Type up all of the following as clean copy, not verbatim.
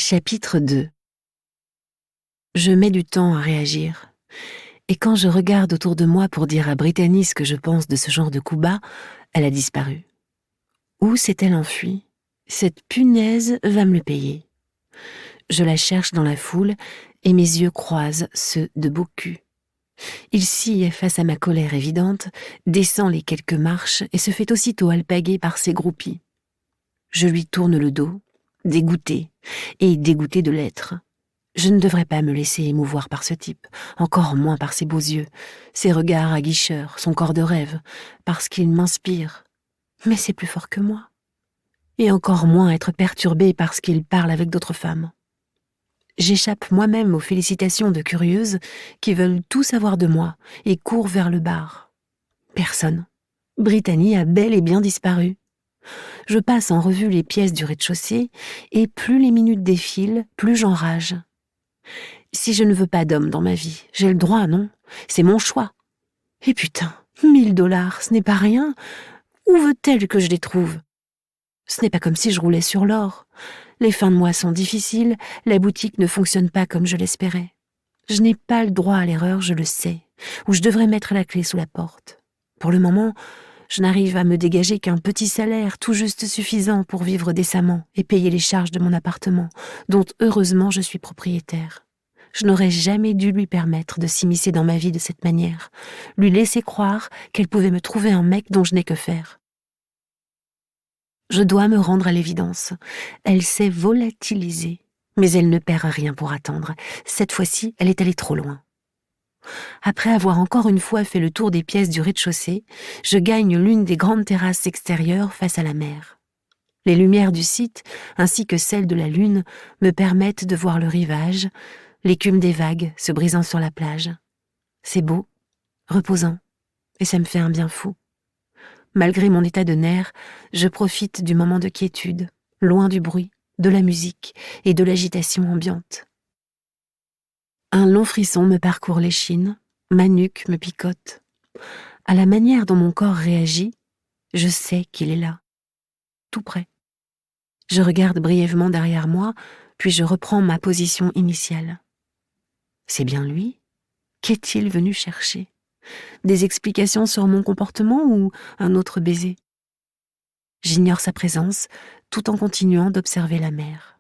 Chapitre 2. Je mets du temps à réagir. Et quand je regarde autour de moi pour dire à Brittany ce que je pense de ce genre de coup bas, elle a disparu. Où s'est-elle enfuie? Cette punaise va me le payer. Je la cherche dans la foule et mes yeux croisent ceux de Bocu. Il scie face à ma colère évidente, descend les quelques marches et se fait aussitôt alpaguer par ses groupies. Je lui tourne le dos, dégoûtée, et dégoûtée de l'être. Je ne devrais pas me laisser émouvoir par ce type, encore moins par ses beaux yeux, ses regards aguicheurs, son corps de rêve, parce qu'il m'inspire. Mais c'est plus fort que moi. Et encore moins être perturbée parce qu'il parle avec d'autres femmes. J'échappe moi-même aux félicitations de curieuses qui veulent tout savoir de moi et courent vers le bar. Personne. Brittany a bel et bien disparu. Je passe en revue les pièces du rez-de-chaussée et plus les minutes défilent, plus j'enrage. Si je ne veux pas d'homme dans ma vie, j'ai le droit, non? C'est mon choix. Et putain, 1 000 $, ce n'est pas rien. Où veut-elle que je les trouve? Ce n'est pas comme si je roulais sur l'or. Les fins de mois sont difficiles, la boutique ne fonctionne pas comme je l'espérais. Je n'ai pas le droit à l'erreur, je le sais, ou je devrais mettre la clé sous la porte. Pour le moment, je n'arrive à me dégager qu'un petit salaire tout juste suffisant pour vivre décemment et payer les charges de mon appartement, dont heureusement je suis propriétaire. Je n'aurais jamais dû lui permettre de s'immiscer dans ma vie de cette manière, lui laisser croire qu'elle pouvait me trouver un mec dont je n'ai que faire. Je dois me rendre à l'évidence. Elle s'est volatilisée, mais elle ne perd rien pour attendre. Cette fois-ci, elle est allée trop loin. Après avoir encore une fois fait le tour des pièces du rez-de-chaussée, je gagne l'une des grandes terrasses extérieures face à la mer. Les lumières du site, ainsi que celles de la lune, me permettent de voir le rivage, l'écume des vagues se brisant sur la plage. C'est beau, reposant, et ça me fait un bien fou. Malgré mon état de nerfs, je profite du moment de quiétude, loin du bruit, de la musique et de l'agitation ambiante. Un long frisson me parcourt l'échine, ma nuque me picote. À la manière dont mon corps réagit, je sais qu'il est là, tout près. Je regarde brièvement derrière moi, puis je reprends ma position initiale. C'est bien lui? Qu'est-il venu chercher? Des explications sur mon comportement ou un autre baiser? J'ignore sa présence, tout en continuant d'observer la mer.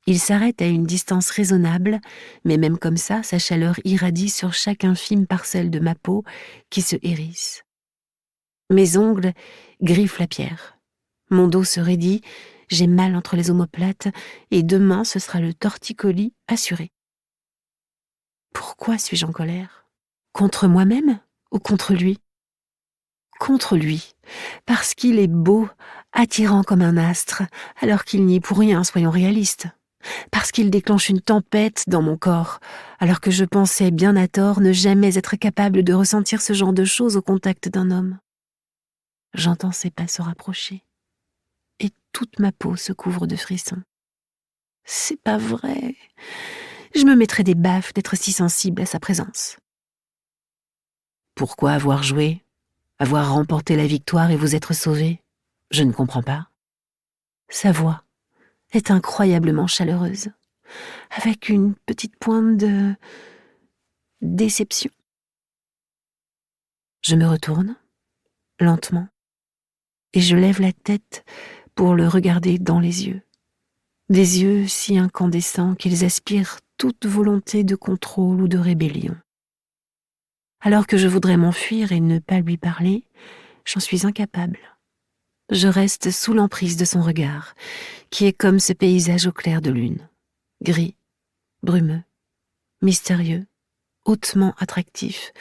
Il s'arrête à une distance raisonnable, mais même comme ça, sa chaleur irradie sur chaque infime parcelle de ma peau qui se hérisse. Mes ongles griffent la pierre. Mon dos se raidit, j'ai mal entre les omoplates, et demain ce sera le torticolis assuré. Pourquoi suis-je en colère? Contre moi-même ou contre lui? Contre lui, parce qu'il est beau, attirant comme un astre, alors qu'il n'y est pour rien, soyons réalistes. Parce qu'il déclenche une tempête dans mon corps, alors que je pensais bien à tort ne jamais être capable de ressentir ce genre de choses au contact d'un homme. J'entends ses pas se rapprocher, et toute ma peau se couvre de frissons. C'est pas vrai. Je me mettrais des baffes d'être si sensible à sa présence. Pourquoi avoir joué? Avoir remporté la victoire et vous être sauvé? Je ne comprends pas. Sa voix est incroyablement chaleureuse, avec une petite pointe de déception. Je me retourne, lentement, et je lève la tête pour le regarder dans les yeux. Des yeux si incandescents qu'ils aspirent toute volonté de contrôle ou de rébellion. Alors que je voudrais m'enfuir et ne pas lui parler, j'en suis incapable. Je reste sous l'emprise de son regard, qui est comme ce paysage au clair de lune, gris, brumeux, mystérieux, hautement attractif,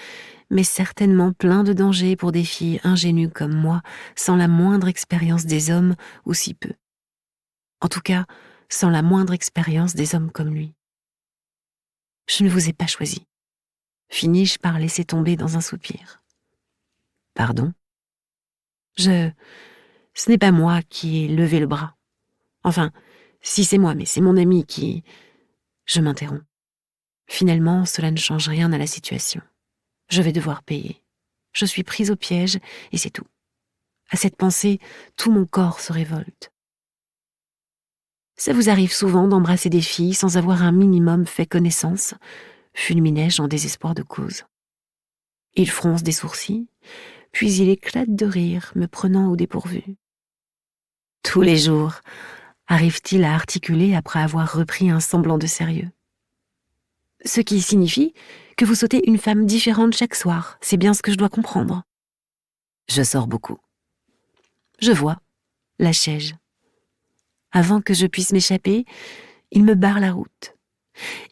mais certainement plein de dangers pour des filles ingénues comme moi, sans la moindre expérience des hommes, ou si peu. En tout cas, sans la moindre expérience des hommes comme lui. Je ne vous ai pas choisi. Finis-je par laisser tomber dans un soupir. Pardon? Ce n'est pas moi qui ai levé le bras. Enfin, si c'est moi, mais c'est mon ami qui... Je m'interromps. Finalement, cela ne change rien à la situation. Je vais devoir payer. Je suis prise au piège et c'est tout. À cette pensée, tout mon corps se révolte. Ça vous arrive souvent d'embrasser des filles sans avoir un minimum fait connaissance, fulminai-je en désespoir de cause. Il fronce des sourcils, puis il éclate de rire, me prenant au dépourvu. Tous les jours, arrive-t-il à articuler après avoir repris un semblant de sérieux. Ce qui signifie que vous sautez une femme différente chaque soir, c'est bien ce que je dois comprendre. Je sors beaucoup. Je vois, lâchai-je. Avant que je puisse m'échapper, il me barre la route.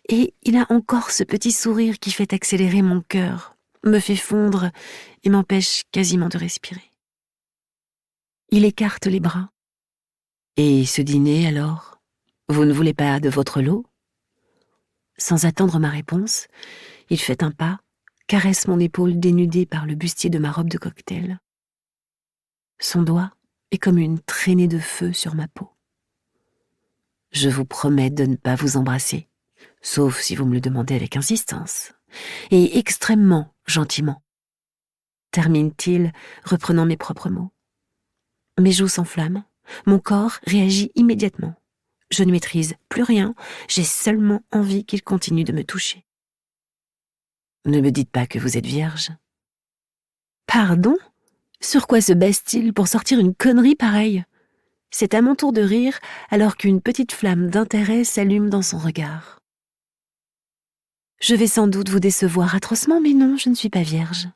Et il a encore ce petit sourire qui fait accélérer mon cœur, me fait fondre et m'empêche quasiment de respirer. Il écarte les bras. Et ce dîner, alors? Vous ne voulez pas de votre lot? Sans attendre ma réponse, il fait un pas, caresse mon épaule dénudée par le bustier de ma robe de cocktail. Son doigt est comme une traînée de feu sur ma peau. Je vous promets de ne pas vous embrasser, sauf si vous me le demandez avec insistance, et extrêmement gentiment. Termine-t-il, reprenant mes propres mots. Mes joues s'enflamment, mon corps réagit immédiatement. Je ne maîtrise plus rien, j'ai seulement envie qu'il continue de me toucher. Ne me dites pas que vous êtes vierge. Pardon? Sur quoi se base-t-il pour sortir une connerie pareille? C'est à mon tour de rire alors qu'une petite flamme d'intérêt s'allume dans son regard. Je vais sans doute vous décevoir atrocement, mais non, je ne suis pas vierge.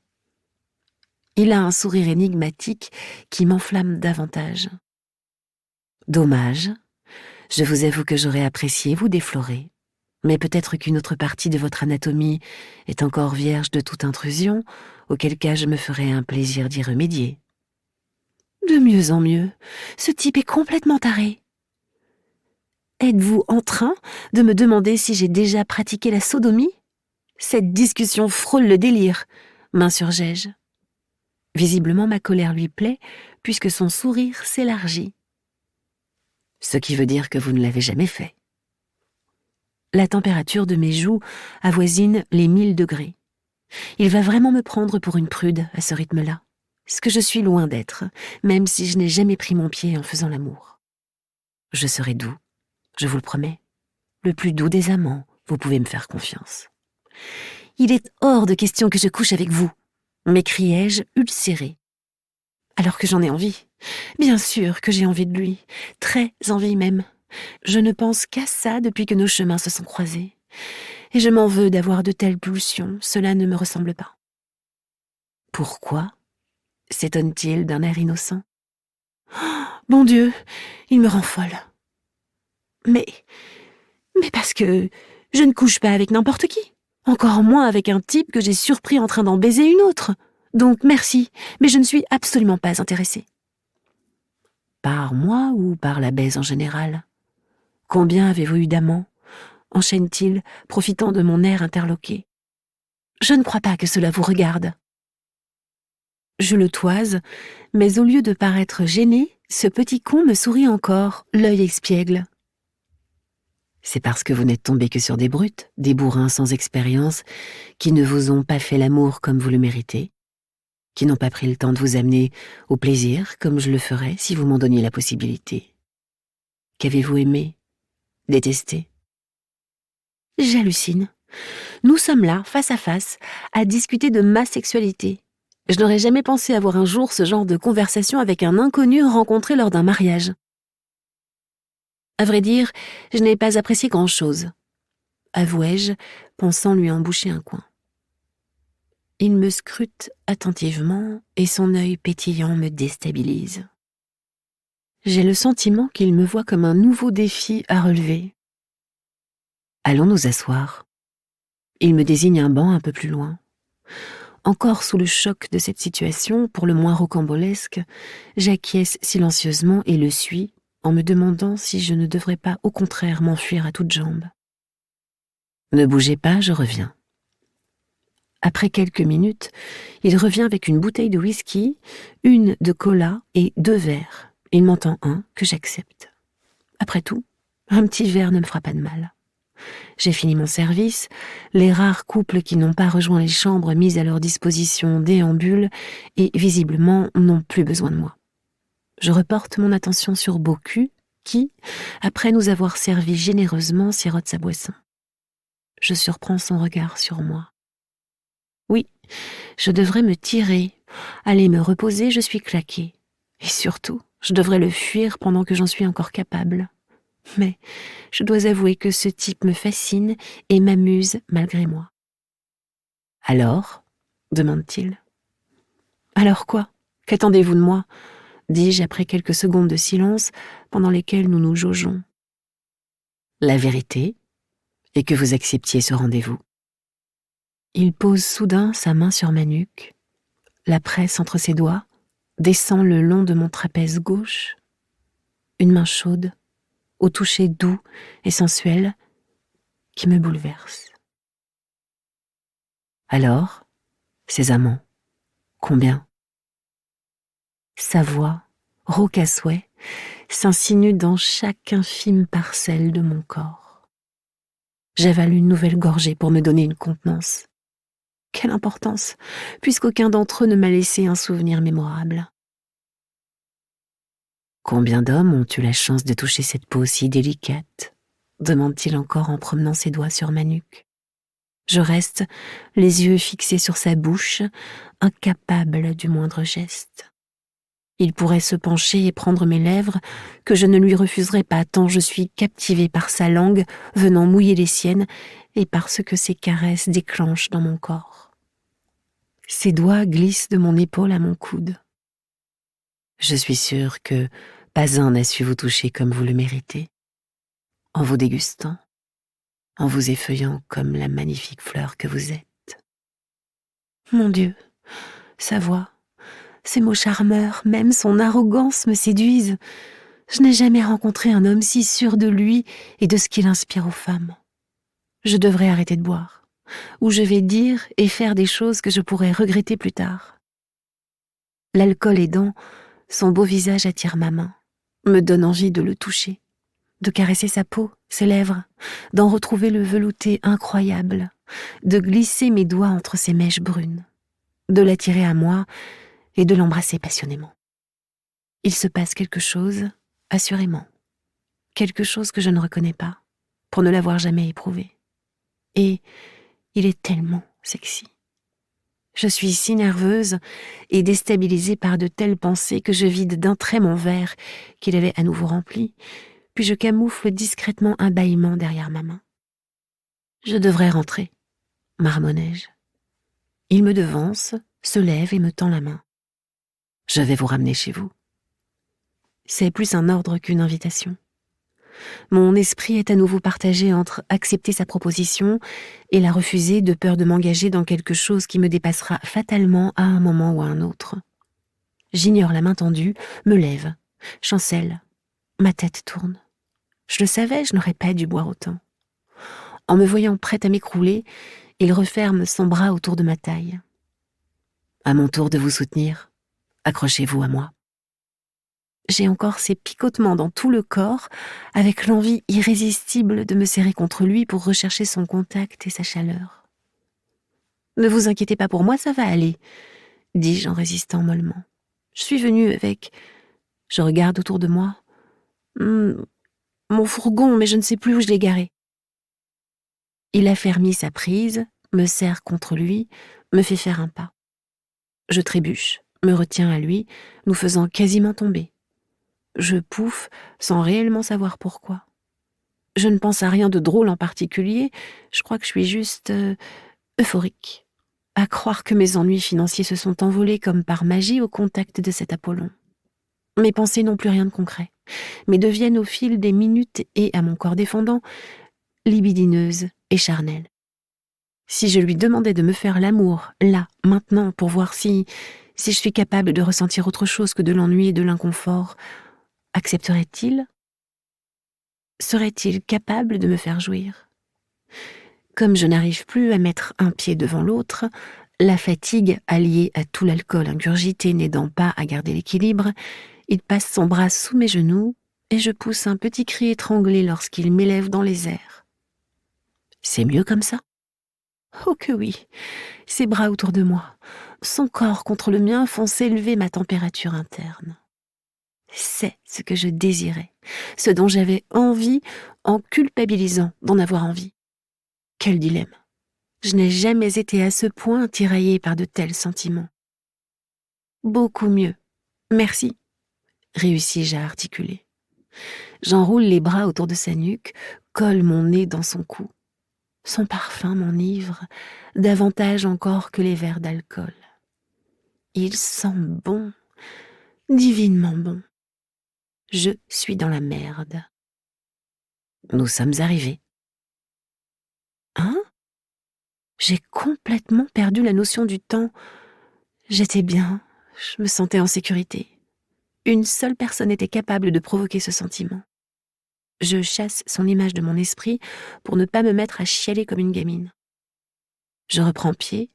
Il a un sourire énigmatique qui m'enflamme davantage. Dommage. Je vous avoue que j'aurais apprécié vous déflorer, mais peut-être qu'une autre partie de votre anatomie est encore vierge de toute intrusion, auquel cas je me ferais un plaisir d'y remédier. De mieux en mieux, ce type est complètement taré. Êtes-vous en train de me demander si j'ai déjà pratiqué la sodomie? Cette discussion frôle le délire, m'insurgeai-je. Visiblement ma colère lui plaît, puisque son sourire s'élargit. Ce qui veut dire que vous ne l'avez jamais fait. La température de mes joues avoisine les 1000 degrés. Il va vraiment me prendre pour une prude à ce rythme-là, ce que je suis loin d'être, même si je n'ai jamais pris mon pied en faisant l'amour. Je serai doux, je vous le promets. Le plus doux des amants, vous pouvez me faire confiance. Il est hors de question que je couche avec vous, m'écriai-je ulcérée. Alors que j'en ai envie. Bien sûr que j'ai envie de lui, très envie même. Je ne pense qu'à ça depuis que nos chemins se sont croisés. Et je m'en veux d'avoir de telles pulsions, cela ne me ressemble pas. Pourquoi? S'étonne-t-il d'un air innocent. Oh, bon Dieu, il me rend folle. Mais parce que je ne couche pas avec n'importe qui. Encore moins avec un type que j'ai surpris en train d'en baiser une autre. Donc merci, mais je ne suis absolument pas intéressée. Par moi ou par la baise en général? Combien avez-vous eu d'amants? Enchaîne-t-il, profitant de mon air interloqué. Je ne crois pas que cela vous regarde. Je le toise, mais au lieu de paraître gêné, ce petit con me sourit encore, l'œil espiègle. C'est parce que vous n'êtes tombé que sur des brutes, des bourrins sans expérience, qui ne vous ont pas fait l'amour comme vous le méritez, qui n'ont pas pris le temps de vous amener au plaisir comme je le ferais si vous m'en donniez la possibilité. Qu'avez-vous aimé? Détesté? J'hallucine. Nous sommes là, face à face, à discuter de ma sexualité. Je n'aurais jamais pensé avoir un jour ce genre de conversation avec un inconnu rencontré lors d'un mariage. À vrai dire, je n'ai pas apprécié grand-chose, avouai-je, pensant lui emboucher un coin. Il me scrute attentivement et son œil pétillant me déstabilise. J'ai le sentiment qu'il me voit comme un nouveau défi à relever. Allons nous asseoir. Il me désigne un banc un peu plus loin. Encore sous le choc de cette situation, pour le moins rocambolesque, j'acquiesce silencieusement et le suis, en me demandant si je ne devrais pas au contraire m'enfuir à toutes jambes. Ne bougez pas, je reviens. Après quelques minutes, il revient avec une bouteille de whisky, une de cola et 2 verres. Il m'en tend un que j'accepte. Après tout, un petit verre ne me fera pas de mal. J'ai fini mon service, les rares couples qui n'ont pas rejoint les chambres mises à leur disposition déambulent et visiblement n'ont plus besoin de moi. Je reporte mon attention sur Bocu, qui, après nous avoir servi généreusement, sirote sa boisson. Je surprends son regard sur moi. Oui, je devrais me tirer, aller me reposer, je suis claquée. Et surtout, je devrais le fuir pendant que j'en suis encore capable. Mais je dois avouer que ce type me fascine et m'amuse malgré moi. « Alors ?» demande-t-il. « Alors quoi ? Qu'attendez-vous de moi ?» dis-je après quelques secondes de silence pendant lesquelles nous nous jaugeons. « La vérité, et que vous acceptiez ce rendez-vous. » Il pose soudain sa main sur ma nuque, la presse entre ses doigts, descend le long de mon trapèze gauche, une main chaude, au toucher doux et sensuel, qui me bouleverse. Alors, ses amants, combien ? Sa voix, rauque à souhait, s'insinue dans chaque infime parcelle de mon corps. J'avale une nouvelle gorgée pour me donner une contenance. Quelle importance, puisqu'aucun d'entre eux ne m'a laissé un souvenir mémorable. Combien d'hommes ont eu la chance de toucher cette peau si délicate ? Demande-t-il encore en promenant ses doigts sur ma nuque. Je reste, les yeux fixés sur sa bouche, incapable du moindre geste. Il pourrait se pencher et prendre mes lèvres, que je ne lui refuserai pas tant je suis captivée par sa langue venant mouiller les siennes et par ce que ses caresses déclenchent dans mon corps. Ses doigts glissent de mon épaule à mon coude. Je suis sûre que pas un n'a su vous toucher comme vous le méritez, en vous dégustant, en vous effeuillant comme la magnifique fleur que vous êtes. Mon Dieu, sa voix, ses mots charmeurs, même son arrogance me séduisent. Je n'ai jamais rencontré un homme si sûr de lui et de ce qu'il inspire aux femmes. Je devrais arrêter de boire, ou je vais dire et faire des choses que je pourrais regretter plus tard. L'alcool aidant, son beau visage attire ma main, me donne envie de le toucher, de caresser sa peau, ses lèvres, d'en retrouver le velouté incroyable, de glisser mes doigts entre ses mèches brunes, de l'attirer à moi et de l'embrasser passionnément. Il se passe quelque chose, assurément, quelque chose que je ne reconnais pas, pour ne l'avoir jamais éprouvé. Et il est tellement sexy. Je suis si nerveuse et déstabilisée par de telles pensées que je vide d'un trait mon verre qu'il avait à nouveau rempli, puis je camoufle discrètement un bâillement derrière ma main. Je devrais rentrer, marmonnai-je. Il me devance, se lève et me tend la main. Je vais vous ramener chez vous. C'est plus un ordre qu'une invitation. Mon esprit est à nouveau partagé entre accepter sa proposition et la refuser de peur de m'engager dans quelque chose qui me dépassera fatalement à un moment ou à un autre. J'ignore la main tendue, me lève, chancelle, ma tête tourne. Je le savais, je n'aurais pas dû boire autant. En me voyant prête à m'écrouler, il referme son bras autour de ma taille. À mon tour de vous soutenir, accrochez-vous à moi. J'ai encore ces picotements dans tout le corps, avec l'envie irrésistible de me serrer contre lui pour rechercher son contact et sa chaleur. « Ne vous inquiétez pas pour moi, ça va aller », dis-je en résistant mollement. « Je suis venue avec… » Je regarde autour de moi. « Mon fourgon, mais je ne sais plus où je l'ai garé. » Il affermit sa prise, me serre contre lui, me fait faire un pas. Je trébuche, me retiens à lui, nous faisant quasiment tomber. Je pouffe sans réellement savoir pourquoi. Je ne pense à rien de drôle en particulier, je crois que je suis juste euphorique, à croire que mes ennuis financiers se sont envolés comme par magie au contact de cet Apollon. Mes pensées n'ont plus rien de concret, mais deviennent au fil des minutes et, à mon corps défendant, libidineuses et charnelles. Si je lui demandais de me faire l'amour, là, maintenant, pour voir si je suis capable de ressentir autre chose que de l'ennui et de l'inconfort, accepterait-il ? Serait-il capable de me faire jouir ? Comme je n'arrive plus à mettre un pied devant l'autre, la fatigue alliée à tout l'alcool ingurgité n'aidant pas à garder l'équilibre, il passe son bras sous mes genoux et je pousse un petit cri étranglé lorsqu'il m'élève dans les airs. C'est mieux comme ça ? Oh que oui, ses bras autour de moi, son corps contre le mien font s'élever ma température interne. C'est ce que je désirais, ce dont j'avais envie en culpabilisant d'en avoir envie. Quel dilemme! Je n'ai jamais été à ce point tiraillée par de tels sentiments. Beaucoup mieux. Merci, réussis-je à articuler. J'enroule les bras autour de sa nuque, colle mon nez dans son cou. Son parfum m'enivre, davantage encore que les verres d'alcool. Il sent bon, divinement bon. Je suis dans la merde. Nous sommes arrivés. Hein? J'ai complètement perdu la notion du temps. J'étais bien, je me sentais en sécurité. Une seule personne était capable de provoquer ce sentiment. Je chasse son image de mon esprit pour ne pas me mettre à chialer comme une gamine. Je reprends pied,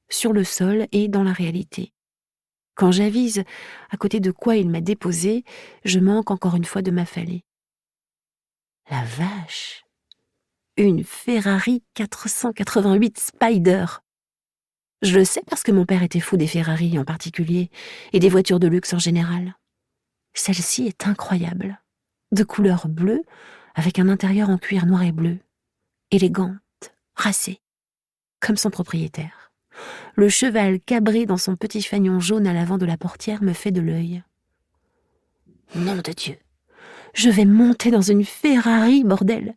sur le sol et dans la réalité. Quand j'avise à côté de quoi il m'a déposé, je manque encore une fois de m'affaler. La vache! Une Ferrari 488 Spider! Je le sais parce que mon père était fou des Ferrari en particulier et des voitures de luxe en général. Celle-ci est incroyable, de couleur bleue avec un intérieur en cuir noir et bleu, élégante, racée, comme son propriétaire. Le cheval cabré dans son petit fanion jaune à l'avant de la portière me fait de l'œil. Nom de Dieu, je vais monter dans une Ferrari, bordel!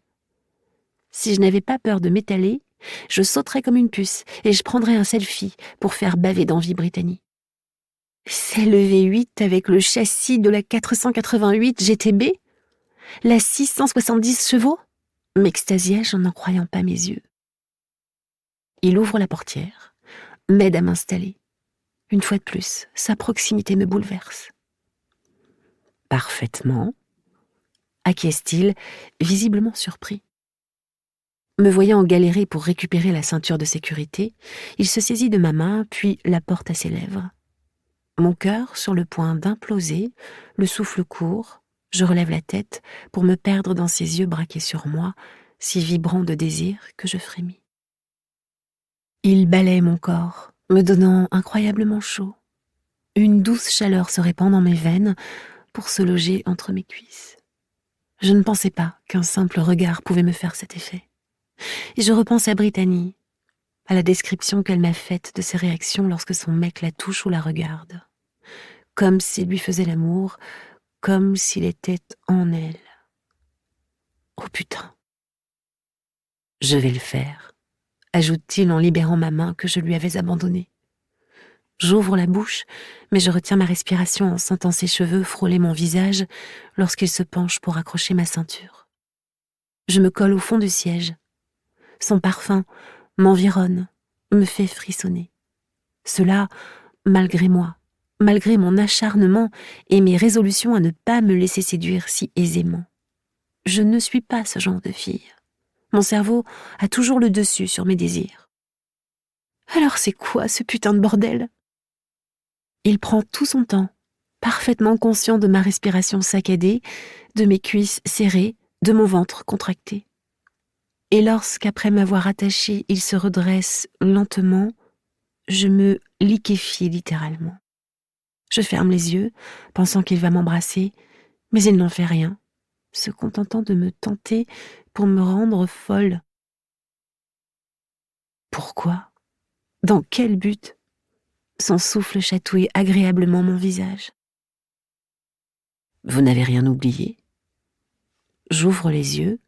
Si je n'avais pas peur de m'étaler, je sauterais comme une puce et je prendrais un selfie pour faire baver d'envie Brittany. C'est le V8 avec le châssis de la 488 GTB? La 670 chevaux? M'extasiai-je en n'en croyant pas mes yeux. Il ouvre la portière, m'aide à m'installer. Une fois de plus, sa proximité me bouleverse. Parfaitement, acquiesce-t-il, visiblement surpris. Me voyant galérer pour récupérer la ceinture de sécurité, il se saisit de ma main, puis la porte à ses lèvres. Mon cœur sur le point d'imploser, le souffle court, je relève la tête pour me perdre dans ses yeux braqués sur moi, si vibrants de désir que je frémis. Il balaie mon corps, me donnant incroyablement chaud. Une douce chaleur se répand dans mes veines pour se loger entre mes cuisses. Je ne pensais pas qu'un simple regard pouvait me faire cet effet. Et je repense à Brittany, à la description qu'elle m'a faite de ses réactions lorsque son mec la touche ou la regarde. Comme s'il lui faisait l'amour, comme s'il était en elle. Oh putain! Je vais le faire, ajoute-t-il en libérant ma main que je lui avais abandonnée. J'ouvre la bouche, mais je retiens ma respiration en sentant ses cheveux frôler mon visage lorsqu'il se penche pour accrocher ma ceinture. Je me colle au fond du siège. Son parfum m'environne, me fait frissonner. Cela, malgré moi, malgré mon acharnement et mes résolutions à ne pas me laisser séduire si aisément. Je ne suis pas ce genre de fille. Mon cerveau a toujours le dessus sur mes désirs. Alors c'est quoi ce putain de bordel? Il prend tout son temps, parfaitement conscient de ma respiration saccadée, de mes cuisses serrées, de mon ventre contracté. Et lorsqu'après m'avoir attachée, il se redresse lentement, je me liquéfie littéralement. Je ferme les yeux, pensant qu'il va m'embrasser, mais il n'en fait rien, se contentant de me tenter pour me rendre folle. Pourquoi? Dans quel but? Son souffle chatouille agréablement mon visage. Vous n'avez rien oublié? J'ouvre les yeux,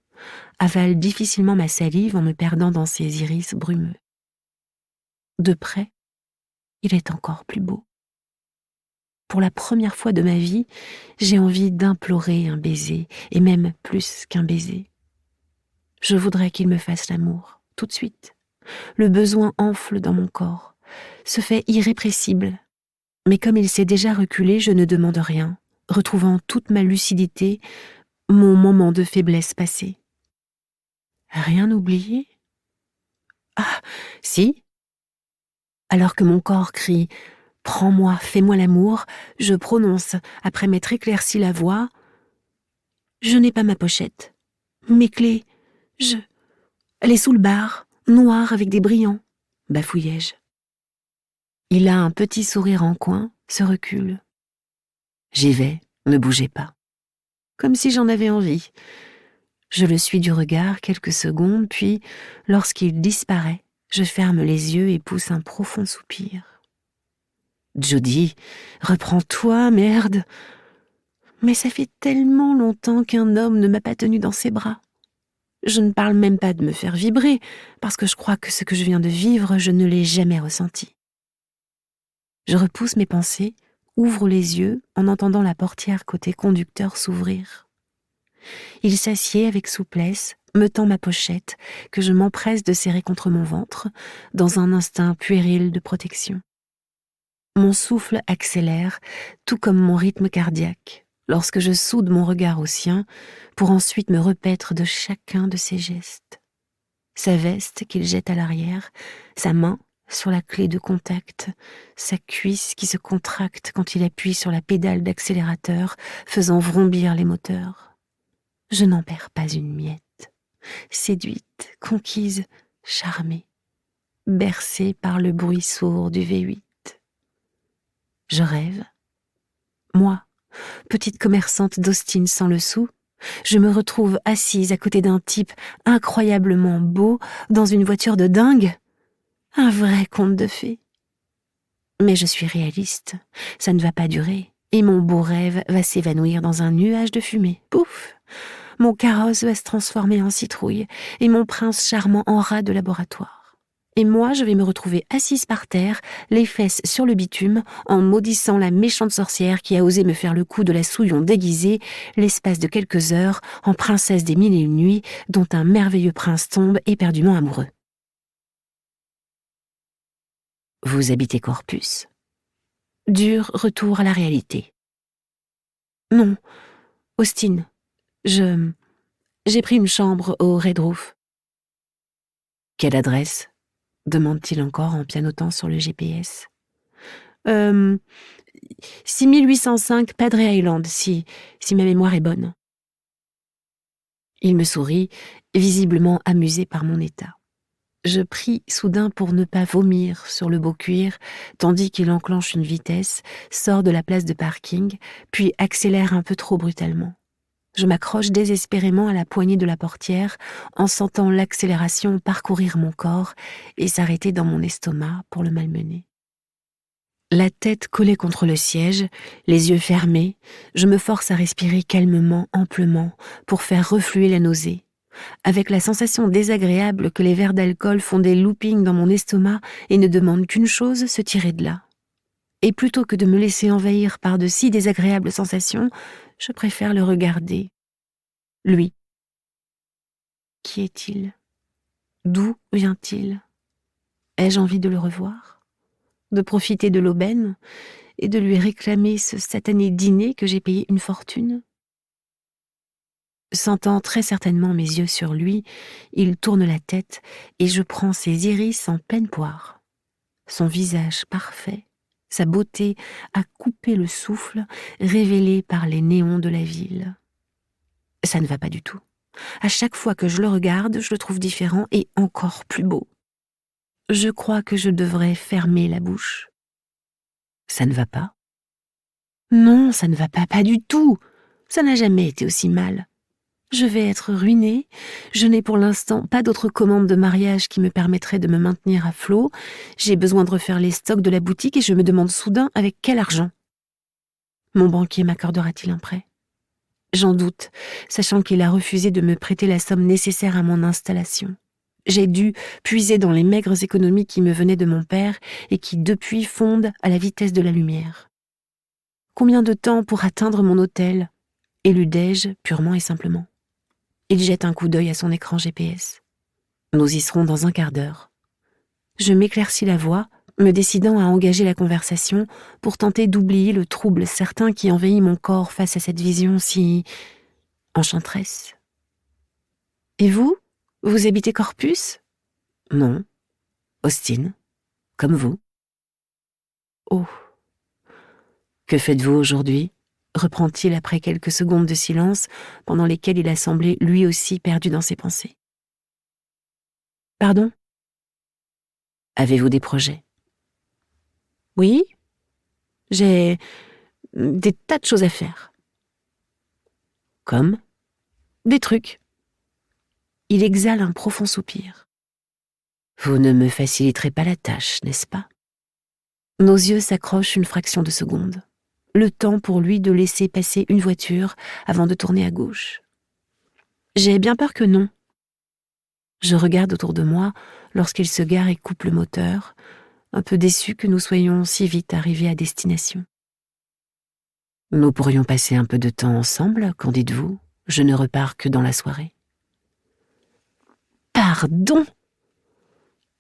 avale difficilement ma salive en me perdant dans ses iris brumeux. De près, il est encore plus beau. Pour la première fois de ma vie, j'ai envie d'implorer un baiser, et même plus qu'un baiser. Je voudrais qu'il me fasse l'amour, tout de suite. Le besoin enfle dans mon corps, se fait irrépressible. Mais comme il s'est déjà reculé, je ne demande rien, retrouvant toute ma lucidité, mon moment de faiblesse passé. Rien oublié? Ah, si. Alors que mon corps crie « Prends-moi, fais-moi l'amour », je prononce, après m'être éclairci la voix « Je n'ai pas ma pochette. Mes clés, Elle est sous le bar, noire avec des brillants », bafouillai-je. Il a un petit sourire en coin, se recule. J'y vais, ne bougeait pas, comme si j'en avais envie. Je le suis du regard quelques secondes, puis, lorsqu'il disparaît, je ferme les yeux et pousse un profond soupir. « Jody, reprends-toi, merde !» Mais ça fait tellement longtemps qu'un homme ne m'a pas tenue dans ses bras. Je ne parle même pas de me faire vibrer, parce que je crois que ce que je viens de vivre, je ne l'ai jamais ressenti. Je repousse mes pensées, ouvre les yeux en entendant la portière côté conducteur s'ouvrir. Il s'assied avec souplesse, me tend ma pochette, que je m'empresse de serrer contre mon ventre, dans un instinct puéril de protection. Mon souffle accélère, tout comme mon rythme cardiaque, lorsque je soude mon regard au sien, pour ensuite me repaître de chacun de ses gestes. Sa veste qu'il jette à l'arrière, sa main sur la clé de contact, sa cuisse qui se contracte quand il appuie sur la pédale d'accélérateur, faisant vrombir les moteurs. Je n'en perds pas une miette, séduite, conquise, charmée, bercée par le bruit sourd du V8. Je rêve. Moi, petite commerçante d'Austin sans le sou, je me retrouve assise à côté d'un type incroyablement beau dans une voiture de dingue. Un vrai conte de fées. Mais je suis réaliste, ça ne va pas durer, et mon beau rêve va s'évanouir dans un nuage de fumée. Pouf! Mon carrosse va se transformer en citrouille, et mon prince charmant en rat de laboratoire. Et moi, je vais me retrouver assise par terre, les fesses sur le bitume, en maudissant la méchante sorcière qui a osé me faire le coup de la souillon déguisée, l'espace de quelques heures, en princesse des 1001 nuits, dont un merveilleux prince tombe éperdument amoureux. Vous habitez Corpus. Dur retour à la réalité. Non, Austin. J'ai pris une chambre au Red Roof. Quelle adresse ? Demande-t-il encore en pianotant sur le GPS. 6805 Padre Island, si ma mémoire est bonne. Il me sourit, visiblement amusé par mon état. Je prie soudain pour ne pas vomir sur le beau cuir, tandis qu'il enclenche une vitesse, sort de la place de parking, puis accélère un peu trop brutalement. Je m'accroche désespérément à la poignée de la portière, en sentant l'accélération parcourir mon corps et s'arrêter dans mon estomac pour le malmener. La tête collée contre le siège, les yeux fermés, je me force à respirer calmement, amplement, pour faire refluer la nausée, avec la sensation désagréable que les verres d'alcool font des loopings dans mon estomac et ne demandent qu'une chose, se tirer de là. Et plutôt que de me laisser envahir par de si désagréables sensations, je préfère le regarder. Lui. Qui est-il ? D'où vient-il ? Ai-je envie de le revoir ? De profiter de l'aubaine et de lui réclamer ce satané dîner que j'ai payé une fortune ? Sentant très certainement mes yeux sur lui, il tourne la tête et je prends ses iris en pleine poire. Son visage parfait, sa beauté a coupé le souffle, révélé par les néons de la ville. Ça ne va pas du tout. À chaque fois que je le regarde, je le trouve différent et encore plus beau. Je crois que je devrais fermer la bouche. Ça ne va pas ? Non, ça ne va pas du tout. Ça n'a jamais été aussi mal. Je vais être ruinée. Je n'ai pour l'instant pas d'autre commande de mariage qui me permettrait de me maintenir à flot. J'ai besoin de refaire les stocks de la boutique et je me demande soudain avec quel argent. Mon banquier m'accordera-t-il un prêt ? J'en doute, sachant qu'il a refusé de me prêter la somme nécessaire à mon installation. J'ai dû puiser dans les maigres économies qui me venaient de mon père et qui depuis fondent à la vitesse de la lumière. Combien de temps pour atteindre mon hôtel ? Éludai-je purement et simplement. Il jette un coup d'œil à son écran GPS. Nous y serons dans un quart d'heure. Je m'éclaircis la voix, me décidant à engager la conversation pour tenter d'oublier le trouble certain qui envahit mon corps face à cette vision si enchanteresse. Et vous ? Vous habitez Corpus ? Non. Austin, comme vous. Oh. Que faites-vous aujourd'hui ? Reprend-il après quelques secondes de silence, pendant lesquelles il a semblé lui aussi perdu dans ses pensées. Pardon ? Avez-vous des projets ? Oui. J'ai des tas de choses à faire. Comme des trucs. Il exhale un profond soupir. Vous ne me faciliterez pas la tâche, n'est-ce pas? Nos yeux s'accrochent une fraction de seconde. Le temps pour lui de laisser passer une voiture avant de tourner à gauche. J'ai bien peur que non. Je regarde autour de moi lorsqu'il se gare et coupe le moteur, un peu déçu que nous soyons si vite arrivés à destination. Nous pourrions passer un peu de temps ensemble, qu'en dites-vous? Je ne repars que dans la soirée. Pardon!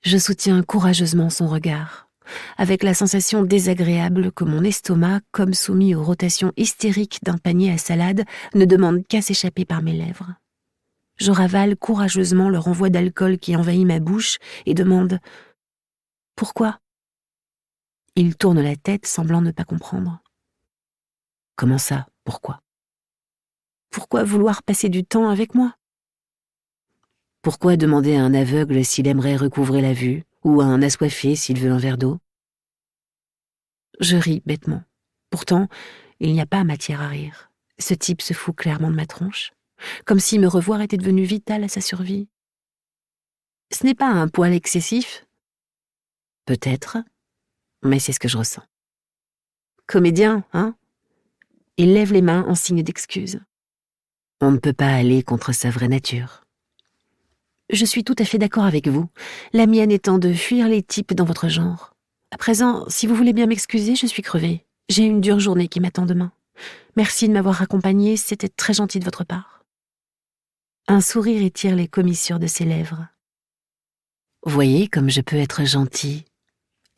Je soutiens courageusement son regard, avec la sensation désagréable que mon estomac, comme soumis aux rotations hystériques d'un panier à salade, ne demande qu'à s'échapper par mes lèvres. Je ravale courageusement le renvoi d'alcool qui envahit ma bouche et demande « Pourquoi ?» Il tourne la tête, semblant ne pas comprendre. « Comment ça, pourquoi ?»« Pourquoi vouloir passer du temps avec moi ?» Pourquoi demander à un aveugle s'il aimerait recouvrer la vue, ou à un assoiffé s'il veut un verre d'eau? Je ris bêtement. Pourtant, il n'y a pas matière à rire. Ce type se fout clairement de ma tronche, comme si me revoir était devenu vital à sa survie. Ce n'est pas un poil excessif? Peut-être, mais c'est ce que je ressens. Comédien, hein? Il lève les mains en signe d'excuse. On ne peut pas aller contre sa vraie nature. Je suis tout à fait d'accord avec vous, la mienne étant de fuir les types dans votre genre. À présent, si vous voulez bien m'excuser, je suis crevée. J'ai une dure journée qui m'attend demain. Merci de m'avoir accompagnée, c'était très gentil de votre part. Un sourire étire les commissures de ses lèvres. Voyez comme je peux être gentil,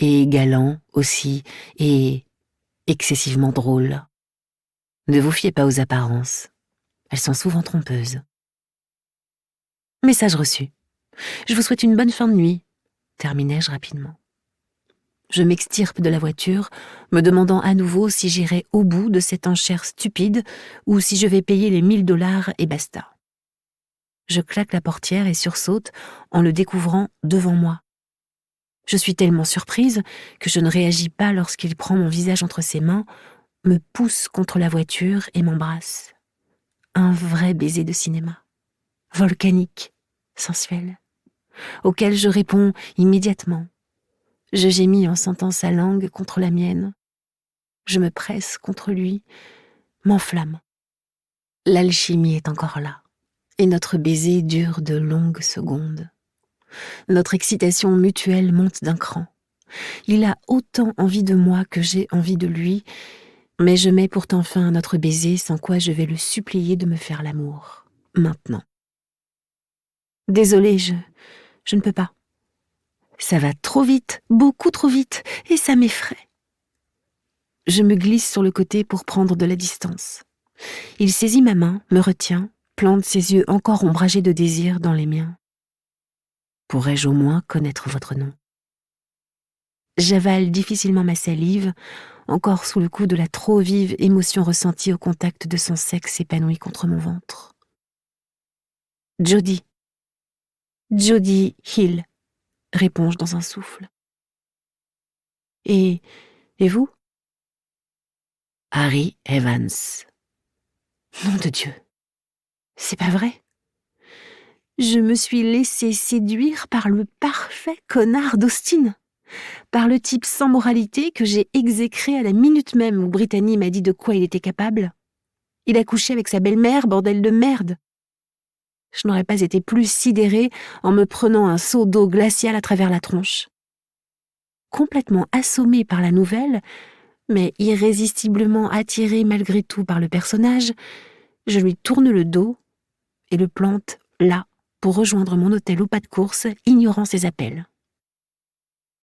et galant aussi, et excessivement drôle. Ne vous fiez pas aux apparences, elles sont souvent trompeuses. Message reçu. Je vous souhaite une bonne fin de nuit, terminai-je rapidement. Je m'extirpe de la voiture, me demandant à nouveau si j'irai au bout de cette enchère stupide ou si je vais payer les $1000 et basta. Je claque la portière et sursaute en le découvrant devant moi. Je suis tellement surprise que je ne réagis pas lorsqu'il prend mon visage entre ses mains, me pousse contre la voiture et m'embrasse. Un vrai baiser de cinéma. Volcanique, sensuel, auquel je réponds immédiatement. Je gémis en sentant sa langue contre la mienne. Je me presse contre lui, m'enflamme. L'alchimie est encore là, et notre baiser dure de longues secondes. Notre excitation mutuelle monte d'un cran. Il a autant envie de moi que j'ai envie de lui, mais je mets pourtant fin à notre baiser, sans quoi je vais le supplier de me faire l'amour, maintenant. Désolée, je ne peux pas. Ça va trop vite, beaucoup trop vite, et ça m'effraie. Je me glisse sur le côté pour prendre de la distance. Il saisit ma main, me retient, plante ses yeux encore ombragés de désir dans les miens. Pourrais-je au moins connaître votre nom? J'avale difficilement ma salive, encore sous le coup de la trop vive émotion ressentie au contact de son sexe épanoui contre mon ventre. Jody. Jody Hill, réponds-je dans un souffle. Et vous? Harry Evans. Nom de Dieu. C'est pas vrai. Je me suis laissé séduire par le parfait connard d'Austin, par le type sans moralité que j'ai exécré à la minute même où Brittany m'a dit de quoi il était capable. Il a couché avec sa belle-mère, bordel de merde. Je n'aurais pas été plus sidérée en me prenant un seau d'eau glaciale à travers la tronche. Complètement assommée par la nouvelle, mais irrésistiblement attirée malgré tout par le personnage, je lui tourne le dos et le plante là pour rejoindre mon hôtel au pas de course, ignorant ses appels.